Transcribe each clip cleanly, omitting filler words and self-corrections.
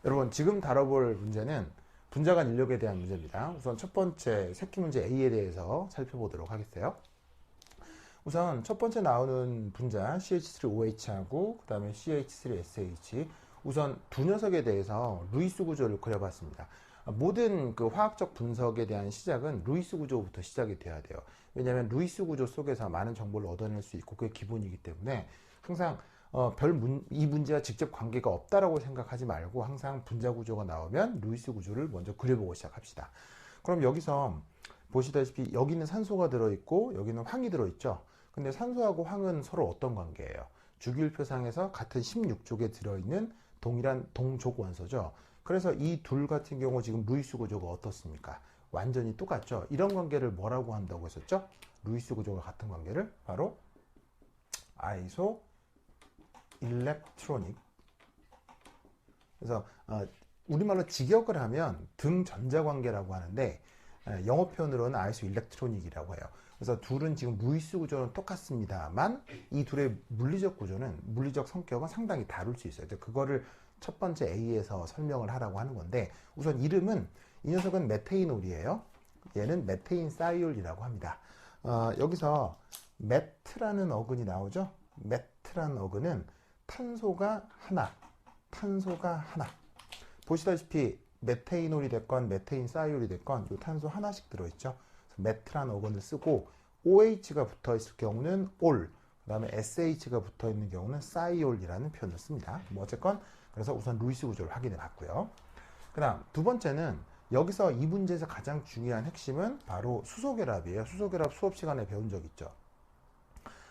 여러분, 지금 다뤄볼 문제는 분자 간 인력에 대한 문제입니다. 우선 첫 번째 새끼 문제 A에 대해서 살펴보도록 하겠어요. 우선 첫 번째 나오는 분자 CH3OH하고 그 다음에 CH3SH, 우선 두 녀석에 대해서 루이스 구조를 그려봤습니다. 모든 그 화학적 분석에 대한 시작은 루이스 구조부터 시작이 돼야 돼요. 왜냐하면 루이스 구조 속에서 많은 정보를 얻어낼 수 있고 그게 기본이기 때문에 항상 이 문제와 직접 관계가 없다라고 생각하지 말고 항상 분자 구조가 나오면 루이스 구조를 먼저 그려보고 시작합시다. 그럼 여기서 보시다시피 여기는 산소가 들어있고 여기는 황이 들어있죠. 근데 산소하고 황은 서로 어떤 관계예요? 주기율표상에서 같은 16족에 들어있는 동일한 동족 원소죠. 그래서 이 둘 같은 경우 지금 루이스 구조가 어떻습니까? 완전히 똑같죠. 이런 관계를 뭐라고 한다고 했었죠? 루이스 구조가 같은 관계를 바로 아이소 일렉트로닉. 그래서 우리말로 직역을 하면 등 전자 관계라고 하는데 영어 표현으로는 아이소 일렉트로닉이라고 해요. 그래서 둘은 지금 루이스 구조는 똑같습니다만 이 둘의 물리적 구조는, 물리적 성격은 상당히 다를 수 있어요. 그거를 첫 번째 A에서 설명을 하라고 하는 건데, 우선 이름은, 이 녀석은 메테이놀이에요. 얘는 메테인 사이올이라고 합니다. 여기서 메트라는 어근이 나오죠. 메트라는 어근은 탄소가 하나. 보시다시피 메테이놀이 됐건 메테인 사이올이 됐건 이 탄소 하나씩 들어있죠. 메트라는 어근을 쓰고 OH가 붙어 있을 경우는 올, 그 다음에 SH가 붙어 있는 경우는 사이올이라는 표현을 씁니다. 뭐 어쨌건 그래서 우선 루이스 구조를 확인해 봤고요. 그 다음 두 번째는, 여기서 이 문제에서 가장 중요한 핵심은 바로 수소결합이에요. 수소결합 수업 시간에 배운 적 있죠.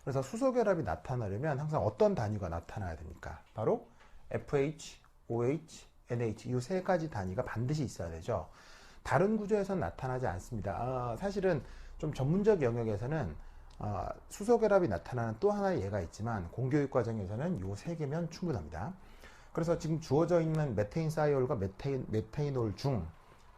그래서 수소결합이 나타나려면 항상 어떤 단위가 나타나야 됩니까? 바로 FH, OH, NH, 이 세 가지 단위가 반드시 있어야 되죠. 다른 구조에서는 나타나지 않습니다. 사실은 좀 전문적 영역에서는 수소결합이 나타나는 또 하나의 예가 있지만 공교육 과정에서는 이 세 개면 충분합니다. 그래서 지금 주어져 있는 메테인 사이올과 메테이놀 중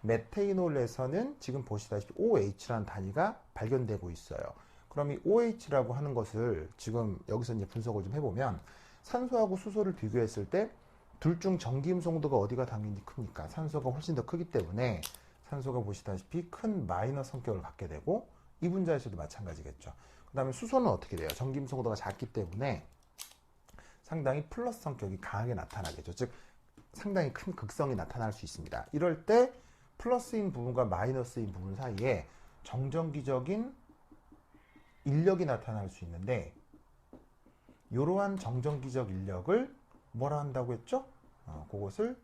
메테이놀에서는 지금 보시다시피 OH라는 단위가 발견되고 있어요. 그럼 이 OH라고 하는 것을 지금 여기서 이제 분석을 좀 해보면, 산소하고 수소를 비교했을 때 둘 중 전기음 송도가 어디가 당연히 큽니까? 산소가 훨씬 더 크기 때문에 산소가 보시다시피 큰 마이너스 성격을 갖게 되고, 이 분자에서도 마찬가지겠죠. 그 다음에 수소는 어떻게 돼요? 전기음 송도가 작기 때문에 상당히 플러스 성격이 강하게 나타나겠죠. 즉 상당히 큰 극성이 나타날 수 있습니다. 이럴 때 플러스인 부분과 마이너스인 부분 사이에 정전기적인 인력이 나타날 수 있는데, 이러한 정전기적 인력을 뭐라 한다고 했죠? 그것을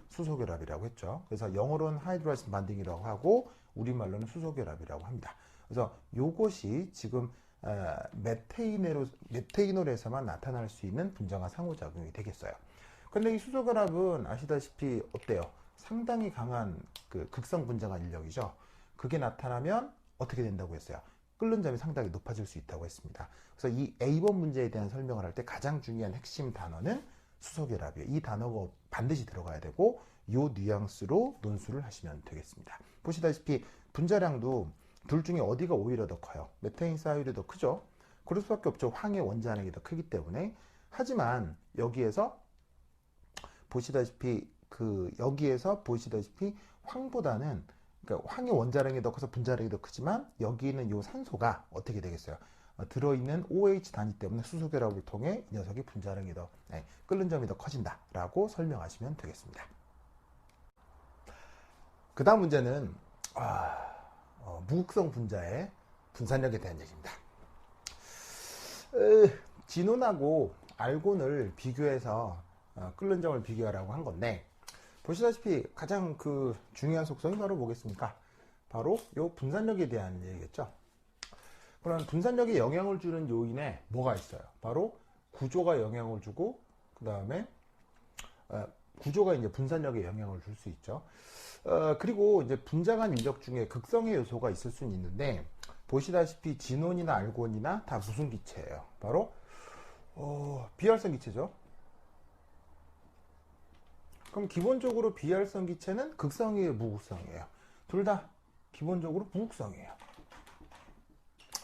수소결합이라고 했죠. 그래서 영어로는 하이드로라이스 반딩이라고 하고 우리말로는 수소결합이라고 합니다. 그래서 이것이 지금 메테이놀에서만 나타날 수 있는 분자가 상호작용이 되겠어요. 근데 이 수소결합은 아시다시피 어때요? 상당히 강한 그 극성 분자간 인력이죠. 그게 나타나면 어떻게 된다고 했어요? 끓는 점이 상당히 높아질 수 있다고 했습니다. 그래서 이 A번 문제에 대한 설명을 할 때 가장 중요한 핵심 단어는 수소결합이에요. 이 단어가 반드시 들어가야 되고 이 뉘앙스로 논술을 하시면 되겠습니다. 보시다시피 분자량도 둘 중에 어디가 오히려 더 커요? 메테인 사이올이 더 크죠? 그럴 수밖에 없죠. 황의 원자량이 더 크기 때문에. 하지만 여기에서 보시다시피 황보다는, 그러니까 황의 원자량이 더 커서 분자량이 더 크지만 여기는 이 산소가 어떻게 되겠어요? 들어있는 OH 단위 때문에 수소결합을 통해 이 녀석이 분자량이 더, 끓는 점이 더 커진다라고 설명하시면 되겠습니다. 그 다음 문제는 무극성 분자의 분산력에 대한 얘기입니다. 진온하고 알곤을 비교해서 끓는 점을 비교하라고 한 건데, 보시다시피 가장 중요한 속성이 바로 뭐겠습니까? 바로 이 분산력에 대한 얘기겠죠. 그럼 분산력에 영향을 주는 요인에 뭐가 있어요? 바로 구조가 영향을 주고, 그 다음에 구조가 이제 분산력에 영향을 줄 수 있죠. 그리고 이제 분자간 인력 중에 극성의 요소가 있을 수는 있는데, 보시다시피 진온이나 알곤이나 다 무슨 기체예요? 바로 비활성 기체죠. 그럼 기본적으로 비활성 기체는 극성이에요, 무극성이에요? 둘 다 기본적으로 무극성이에요.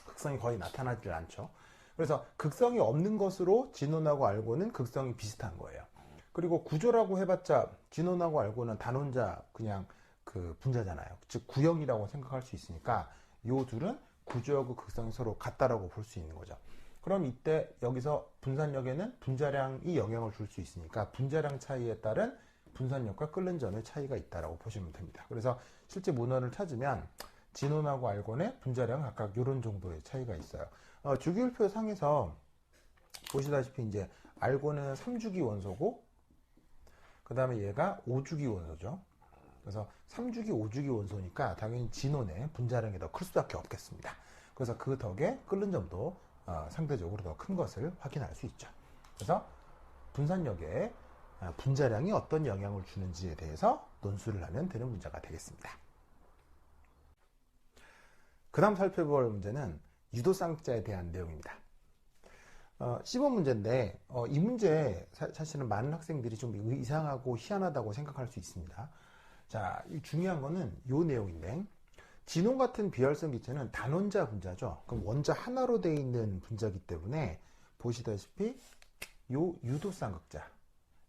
극성이 거의 나타나질 않죠. 그래서 극성이 없는 것으로 진온하고 알곤은 극성이 비슷한 거예요. 그리고 구조라고 해봤자 진원하고 알고는 단원자 그냥 그 분자잖아요. 즉 구형이라고 생각할 수 있으니까 요 둘은 구조하고 극성이 서로 같다라고 볼 수 있는 거죠. 그럼 이때 여기서 분산력에는 분자량이 영향을 줄 수 있으니까 분자량 차이에 따른 분산력과 끓는 점의 차이가 있다라고 보시면 됩니다. 그래서 실제 문헌을 찾으면 진원하고 알곤의 분자량 각각 이런 정도의 차이가 있어요. 주기율표 상에서 보시다시피 이제 알곤은 3주기 원소고 그 다음에 얘가 5주기 원소죠. 그래서 3주기, 5주기 원소니까 당연히 진원의 분자량이 더 클 수밖에 없겠습니다. 그래서 그 덕에 끓는 점도 상대적으로 더 큰 것을 확인할 수 있죠. 그래서 분산력에 분자량이 어떤 영향을 주는지에 대해서 논술을 하면 되는 문제가 되겠습니다. 그 다음 살펴볼 문제는 유도쌍자에 대한 내용입니다. 시범 문제인데 이 문제 사실은 많은 학생들이 좀 이상하고 희한하다고 생각할 수 있습니다. 자, 중요한 거는 이 내용인데 진원 같은 비활성 기체는 단원자 분자죠. 그럼 원자 하나로 되어 있는 분자이기 때문에 보시다시피 요 유도쌍극자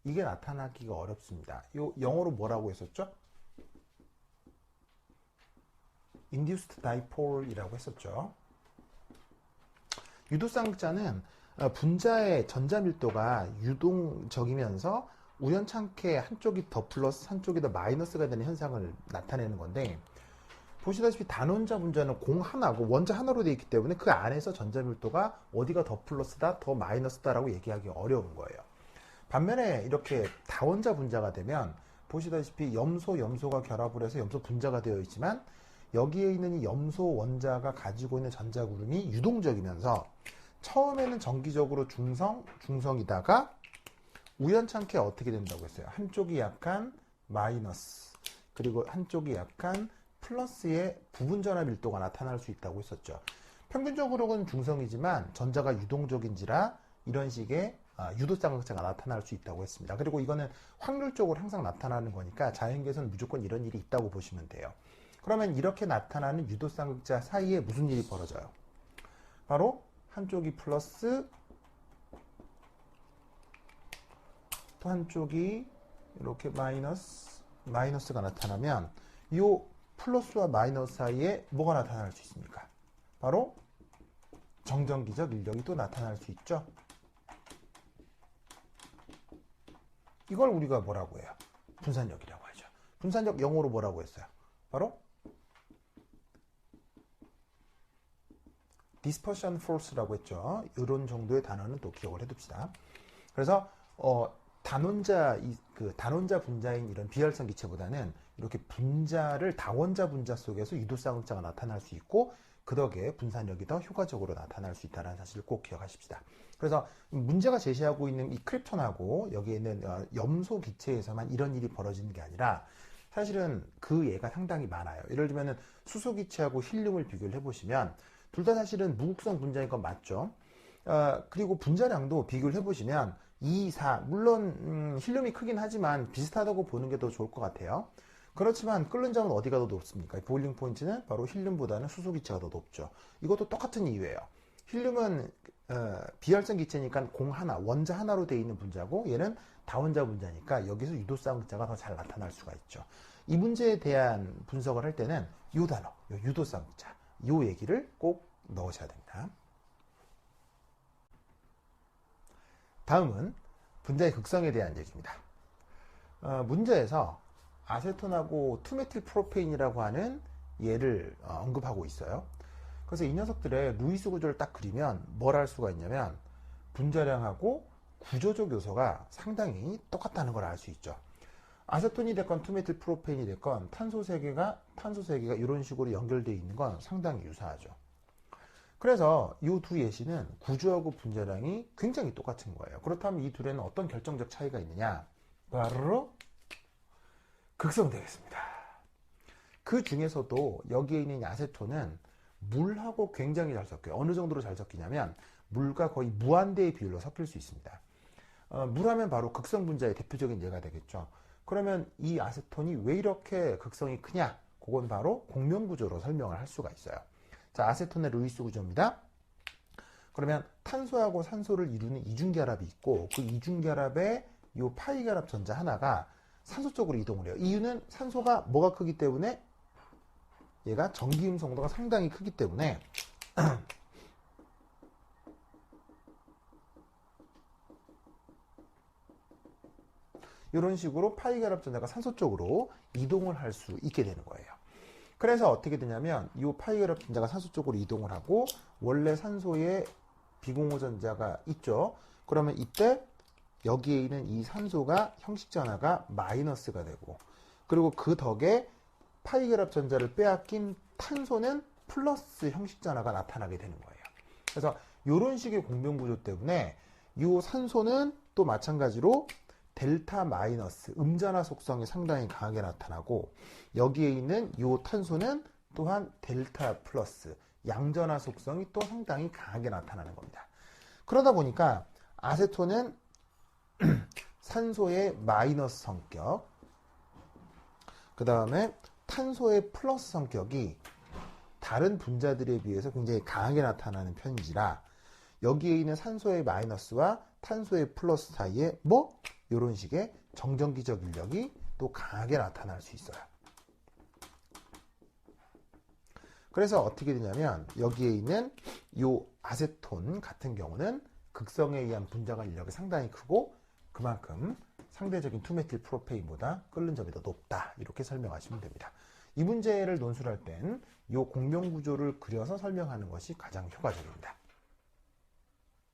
이게 나타나기가 어렵습니다. 요 영어로 뭐라고 했었죠? Induced Dipole이라고 했었죠. 유도쌍극자는 분자의 전자 밀도가 유동적이면서 우연찮게 한쪽이 더 플러스 한쪽이 더 마이너스가 되는 현상을 나타내는 건데 보시다시피 단원자 분자는 공 하나고 원자 하나로 되어 있기 때문에 그 안에서 전자 밀도가 어디가 더 플러스다 더 마이너스다라고 얘기하기 어려운 거예요. 반면에 이렇게 다원자 분자가 되면 보시다시피 염소가 결합을 해서 염소 분자가 되어 있지만 여기에 있는 이 염소 원자가 가지고 있는 전자 구름이 유동적이면서 처음에는 정기적으로 중성이다가 우연찮게 어떻게 된다고 했어요? 한쪽이 약간 마이너스 그리고 한쪽이 약간 플러스의 부분전화 밀도가 나타날 수 있다고 했었죠. 평균적으로는 중성이지만 전자가 유동적인지라 이런 식의 유도쌍극자가 나타날 수 있다고 했습니다. 그리고 이거는 확률적으로 항상 나타나는 거니까 자연계에서는 무조건 이런 일이 있다고 보시면 돼요. 그러면 이렇게 나타나는 유도쌍극자 사이에 무슨 일이 벌어져요? 바로 한쪽이 플러스 또 한쪽이 이렇게 마이너스가 나타나면 이 플러스와 마이너스 사이에 뭐가 나타날 수 있습니까? 바로 정전기적 인력이 또 나타날 수 있죠. 이걸 우리가 뭐라고 해요? 분산력이라고 하죠. 분산력 영어로 뭐라고 했어요? 바로 dispersion force라고 했죠. 이런 정도의 단어는 또 기억을 해둡시다. 그래서 단원자 분자인 이런 비활성 기체보다는 이렇게 분자를 다원자 분자 속에서 유도쌍극자가 나타날 수 있고 그 덕에 분산력이 더 효과적으로 나타날 수 있다는 사실을 꼭 기억하십시다. 그래서 문제가 제시하고 있는 이 크립톤하고 여기에 있는 염소 기체에서만 이런 일이 벌어지는 게 아니라 사실은 그 예가 상당히 많아요. 예를 들면 수소 기체하고 힐륨을 비교를 해보시면 둘 다 사실은 무극성 분자인 건 맞죠. 그리고 분자량도 비교를 해보시면 2, 4 물론 힐륨이 크긴 하지만 비슷하다고 보는 게 더 좋을 것 같아요. 그렇지만 끓는 점은 어디가 더 높습니까? 보일링 포인트는 바로 힐륨보다는 수소 기체가 더 높죠. 이것도 똑같은 이유예요. 힐륨은 비활성 기체니까 공 하나, 원자 하나로 되어 있는 분자고 얘는 다원자 분자니까 여기서 유도쌍극자가 더 잘 나타날 수가 있죠. 이 문제에 대한 분석을 할 때는 이 단어, 유도쌍극자, 이 얘기를 꼭 넣으셔야 됩니다. 다음은 분자의 극성에 대한 얘기입니다. 문제에서 아세톤하고 투메틸 프로페인이라고 하는 얘를 언급하고 있어요. 그래서 이 녀석들의 루이스 구조를 딱 그리면 뭘 알 수가 있냐면 분자량하고 구조적 요소가 상당히 똑같다는 걸 알 수 있죠. 아세톤이 됐건 투메틸 프로페인이 됐건 탄소 세 개가 이런 식으로 연결되어 있는 건 상당히 유사하죠. 그래서 이 두 예시는 구조하고 분자량이 굉장히 똑같은 거예요. 그렇다면 이 둘에는 어떤 결정적 차이가 있느냐? 바로 극성되겠습니다. 그 중에서도 여기에 있는 아세톤은 물하고 굉장히 잘 섞여요. 어느 정도로 잘 섞이냐면 물과 거의 무한대의 비율로 섞일 수 있습니다. 물하면 바로 극성 분자의 대표적인 예가 되겠죠. 그러면 이 아세톤이 왜 이렇게 극성이 크냐? 그건 바로 공면 구조로 설명을 할 수가 있어요. 자, 아세톤의 루이스 구조입니다. 그러면 탄소하고 산소를 이루는 이중결합이 있고 그 이중결합의 이 파이결합 전자 하나가 산소 쪽으로 이동을 해요. 이유는 산소가 뭐가 크기 때문에 얘가 전기음 성도가 상당히 크기 때문에 이런 식으로 파이결합 전자가 산소 쪽으로 이동을 할 수 있게 되는 거예요. 그래서 어떻게 되냐면 이 파이결합 전자가 산소 쪽으로 이동을 하고 원래 산소에 비공호 전자가 있죠. 그러면 이때 여기에 있는 이 산소가 형식 전하가 마이너스가 되고 그리고 그 덕에 파이결합 전자를 빼앗긴 탄소는 플러스 형식 전하가 나타나게 되는 거예요. 그래서 이런 식의 공변 구조 때문에 이 산소는 또 마찬가지로 델타 마이너스 음전하 속성이 상당히 강하게 나타나고 여기에 있는 이 탄소는 또한 델타 플러스 양전하 속성이 또 상당히 강하게 나타나는 겁니다. 그러다 보니까 아세톤은 산소의 마이너스 성격, 그 다음에 탄소의 플러스 성격이 다른 분자들에 비해서 굉장히 강하게 나타나는 편이지라 여기에 있는 산소의 마이너스와 탄소의 플러스 사이에 뭐 이런 식의 정전기적 인력이 또 강하게 나타날 수 있어요. 그래서 어떻게 되냐면 여기에 있는 이 아세톤 같은 경우는 극성에 의한 분자간 인력이 상당히 크고 그만큼 상대적인 투메틸 프로페인보다 끓는 점이 더 높다 이렇게 설명하시면 됩니다. 이 문제를 논술할 땐 이 공명 구조를 그려서 설명하는 것이 가장 효과적입니다.